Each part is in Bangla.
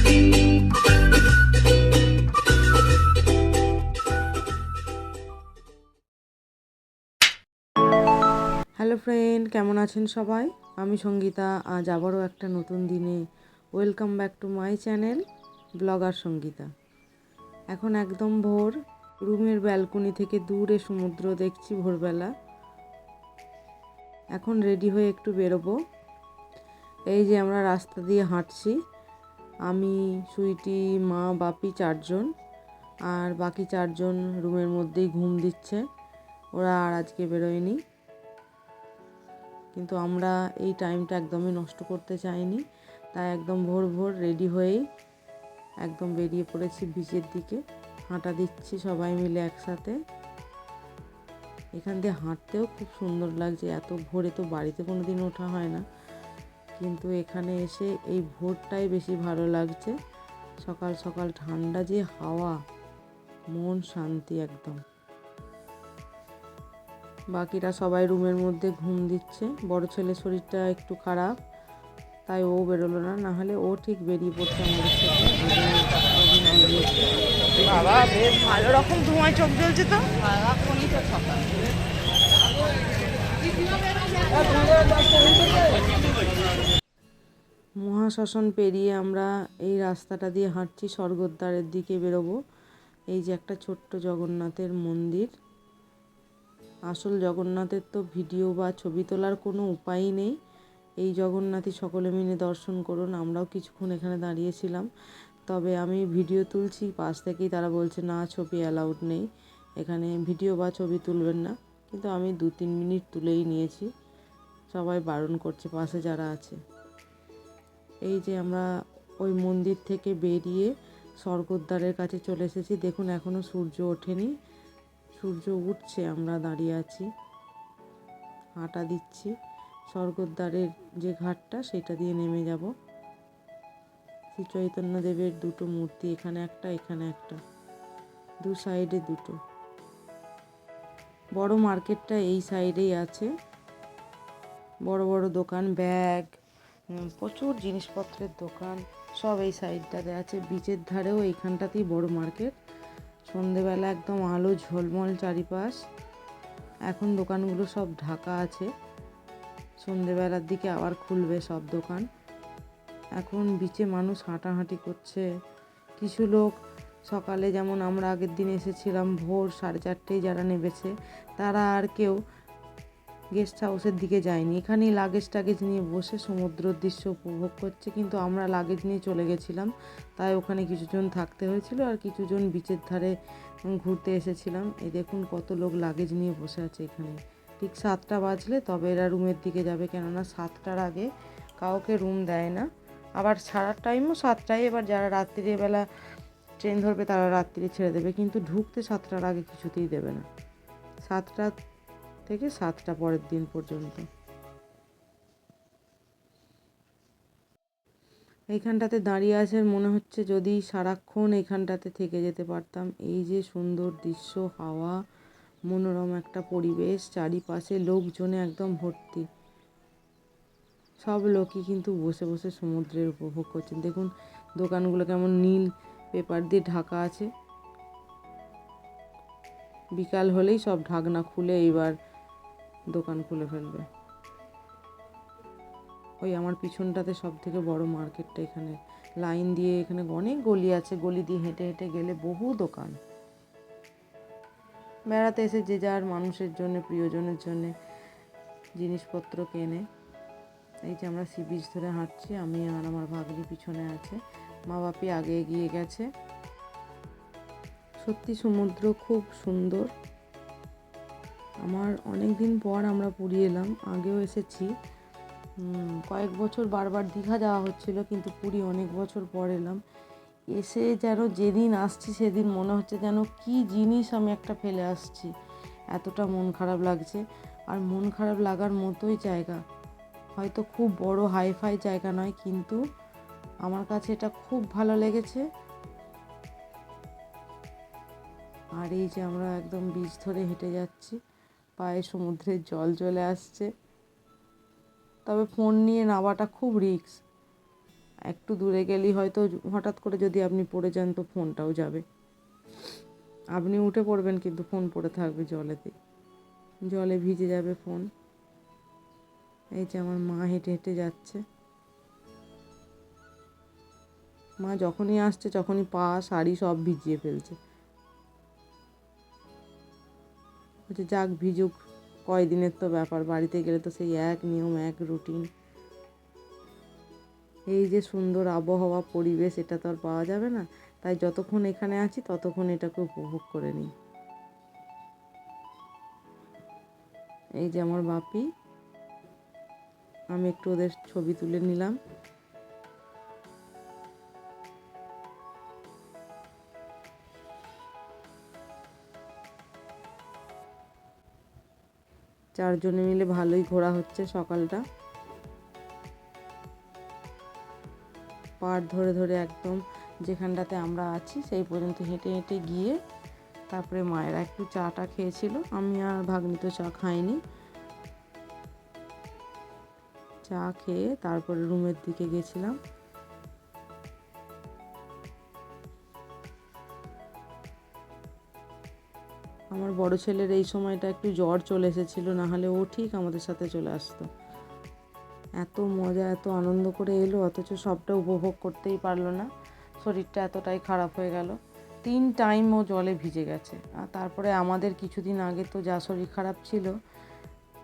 হ্যালো ফ্রেন্ড, কেমন আছেন সবাই? আমি সঙ্গীতা। আজ আবারও একটা নতুন দিনে welcome back to my channel blogger Sangeeta. এখন একদম ভোর, রুমের ব্যালকনি থেকে দূরে সমুদ্র দেখছি ভোরবেলা। এখন রেডি হয়ে একটু বেরোবো। এই যে আমরা রাস্তা দিয়ে হাঁটছি, আমি, সুইটি, মা, বাপি, 4জন। আর বাকি 4জন রুমের মধ্যেই ঘুম দিচ্ছে, ওরা আর আজকে বেরোয়নি। কিন্তু আমরা এই টাইমটা একদমই নষ্ট করতে চাইনি, তাই একদম ভোর ভোর রেডি হয়েই একদম বেরিয়ে পড়েছি বিচের দিকে। হাঁটা দিচ্ছি সবাই মিলে একসাথে। এখান দিয়ে হাঁটতেও খুব সুন্দর লাগছে। এত ভোরে তো বাড়িতে কোনো দিন ওঠা হয় না, কিন্তু এখানে এসে এই ভোরটাই বেশি ভালো লাগছে। সকাল সকাল ঠান্ডা যে হাওয়া, মন শান্তি একদম। বাকিরা সবাই রুমের মধ্যে ঘুম দিচ্ছে। বড় ছেলের শরীরটা একটু খারাপ, তাই ও বেরোলো না, নাহলে ও ঠিক বেরিয়ে পড়ছে আমাদের সাথে। বাবা বেশ ভালো রকম ধোঁয়ায় চোখ জ্বলছে তো। মহাশ্মশান পেরিয়ে আমরা এই রাস্তাটা দিয়ে হাঁটছি, স্বর্গদ্বারের দিকে বেরোবো। এই যে একটা ছোট্ট জগন্নাথের মন্দির। আসল জগন্নাথের তো ভিডিও বা ছবি তোলার কোনো উপায়ই নেই। এই জগন্নাথই সকলে মিলে দর্শন করুন। আমরাও কিছুক্ষণ এখানে দাঁড়িয়েছিলাম, তবে আমি ভিডিও তুলছি পাশ থেকেই তারা বলছে না, ছবি অ্যালাউড নেই এখানে, ভিডিও বা ছবি তুলবেন না। কিন্তু আমি 2-3 মিনিট তুলেই নিয়েছি, সবাই বারণ করছে পাশে যারা আছে। এই যে আমরা ওই মন্দির থেকে বেরিয়ে স্বর্গদ্বারের কাছে চলে এসেছি। দেখুন এখনও সূর্য ওঠেনি, সূর্য উঠছে, আমরা দাঁড়িয়ে আছি, হাঁটা দিচ্ছি। স্বর্গদ্বারের যে ঘাটটা সেটা দিয়ে নেমে যাব। শ্রী চৈতন্যদেবের 2টো মূর্তি, এখানে একটা এখানে একটা, 2 সাইডে 2টো। বড় মার্কেটটা এই সাইডেই আছে। বড় বড় দোকান, ব্যাগ, প্রচুর জিনিসপত্রের দোকান, সব এই সাইডটাতে আছে। বিচের ধারেও এইখানটাতেই বড় মার্কেট। সন্ধেবেলা একদম আলো ঝলমল চারিপাশ। এখন দোকানগুলো সব ঢাকা আছে, সন্ধেবেলার দিকে আবার খুলবে সব দোকান। এখন বিচে মানুষ হাঁটাহাঁটি করছে। কিছু লোক সকালে, যেমন আমরা আগের দিন এসেছিলাম ভোর 4:30টায় যারা নেমেছে, তারা আর কেউ গেস্ট হাউসের দিকে যায়নি। এখানেই লাগেজ টাগেজ নিয়ে বসে সমুদ্রের দৃশ্য উপভোগ করছে। কিন্তু আমরা লাগেজ নিয়ে চলে গেছিলাম, তাই ওখানে কিছুজন থাকতে হয়েছিল, আর কিছুজন বিচের ধারে ঘুরতে এসেছিলাম। এই দেখুন কত লোক লাগেজ নিয়ে বসে আছে এখানে। ঠিক 7টা বাজলে তবে এরা রুমের দিকে যাবে, কেননা 7টার আগে কাউকে রুম দেয় না। আবার ছাড়ার টাইমও 7টায়। এবার যারা রাত্রিবেলা ট্রেন ধরবে তারা রাত্রি ছেড়ে দেবে, কিন্তু ঢুকতে 7টার আগে কিছুতেই দেবে না, 7টা থেকে 7টা পরের দিন পর্যন্ত। এইখানটাতে দাঁড়িয়ে আছে, মনে হচ্ছে যদি সারাক্ষণ এইখানটাতে থেকে যেতে পারতাম। এই যে সুন্দর দৃশ্য, হাওয়া, মনোরম একটা পরিবেশ, চারিপাশে লোকজনে একদম ভর্তি। সব লোকই কিন্তু বসে বসে সমুদ্রের উপভোগ করছেন। দেখুন দোকানগুলো কেমন নীল পেপার দিয়ে ঢাকা আছে। বিকাল হলেই সব ঢাকনা খুলে এইবার দোকান খুলে ফেলবে। ওই আমার পিছনটাতে সব থেকে বড় মার্কেটটা, এখানে লাইন দিয়ে, এখানে অনেক গলি আছে, গলি দিয়ে হেঁটে হেঁটে গেলে বহু দোকান। বেড়াতে এসে যে যার মানুষের জন্য, প্রিয়জনের জন্য জিনিসপত্র কেনে। এই যে আমরা সি বিচ ধরে হাঁটছি, আমি আর আমার ভাগ্নি পিছনে আছে, মা বাপি আগে এগিয়ে গেছে। সত্যি সমুদ্র খুব সুন্দর। আমার অনেক দিন পর আমরা পুরী এলাম, আগেও এসেছি কয়েক বছর, বারবার দীঘা যাওয়া হচ্ছিল, কিন্তু পুরী অনেক বছর পর এলাম। এসে যেন যেদিন আসছি সেদিন মনে হচ্ছে যেন কি জিনিস আমি একটা ফেলে আসছি, এতটা মন খারাপ লাগছে। আর মন খারাপ লাগার মতোই জায়গা, হয়তো খুব বড় হাইফাই জায়গা নয়, কিন্তু আমার কাছে এটা খুব ভালো লেগেছে। আর এই যে আমরা একদম বিচ ধরে হেঁটে যাচ্ছি, পায়ে সমুদ্রের জল চলে আসছে। তবে ফোন নিয়ে নামাটা খুব রিস্ক, একটু দূরে গেলেই হয়তো হঠাৎ করে যদি আপনি পড়ে যান তো ফোনটাও যাবে। আপনি উঠে পড়বেন কিন্তু ফোন পড়ে থাকবে জলেতে, জলে ভিজে যাবে ফোন। এই যে আমার মা হেঁটে হেঁটে যাচ্ছে। মা যখনই আসছে তখনই পা শাড়ি সব ভিজিয়ে ফেলছে। বলছে যাক ভিজুক, কয়দিনের তো ব্যাপার, বাড়িতে গেলে তো সেই এক নিয়ম এক রুটিন। এই যে সুন্দর আবহাওয়া পরিবেশ, এটা তো আর পাওয়া যাবে না, তাই যতক্ষণ এখানে আছি ততক্ষণ এটাকে উপভোগ করে নিই। এই যে আমার বাপি, আমি একটু ওদের ছবি তুলে নিলাম। চারজনে মিলে ভালোই ঘোরা হচ্ছে সকালটা। পাড় ধরে ধরে একদম যেখানটাতে আমরা আছি সেই পর্যন্ত হেঁটে হেঁটে গিয়ে তারপরে মায়েরা একটু চাটা খেয়েছিল, আমি আর ভাগ্নি তো চা খাইনি। চা খেয়ে তারপরে রুমের দিকে গেছিলাম। আমার বড় ছেলের এই সময়টা একটু জ্বর চলে এসেছিল, না হলে ও ঠিক আমাদের সাথে চলে আসতো। এত মজা এত আনন্দ করে এলো, অথচ সবটা উপভোগ করতেই পারলো না, শরীরটা এতটাই খারাপ হয়ে গেল। 3 টাইম ও জলে ভিজে গেছে। আর তারপরে আমাদের কিছুদিন আগে তো যা শরীর খারাপ ছিল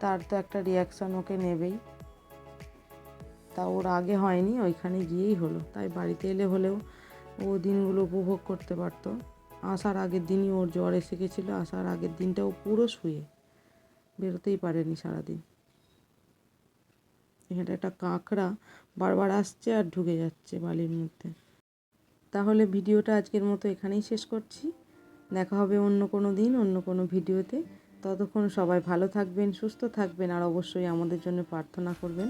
তার তো একটা রিয়াকশান ওকে নেবেই, তা ওর আগে হয়নি, ওইখানে গিয়েই হলো। তাই বাড়িতে এলে হলেও ও দিনগুলো উপভোগ করতে পারতো। আসার আগের দিনই ওর জ্বর এসে গেছিলো, আসার আগের দিনটা ও পুরো শুয়ে, বেরোতেই পারেনি সারাদিন। এখানে একটা কাঁকড়া বারবার আসছে আর ঢুকে যাচ্ছে বালির মধ্যে। তাহলে ভিডিওটা আজকের মতো এখানেই শেষ করছি। দেখা হবে অন্য কোনো দিন অন্য কোনো ভিডিওতে। ততক্ষণ সবাই ভালো থাকবেন, সুস্থ থাকবেন, আর অবশ্যই আমাদের জন্য প্রার্থনা করবেন।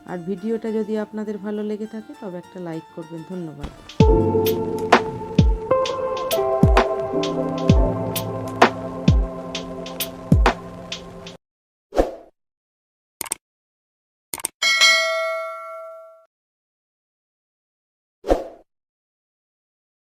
আর ভিডিওটা যদি আপনাদের ভালো লেগে থাকে তবে একটা লাইক করবেন। ধন্যবাদ।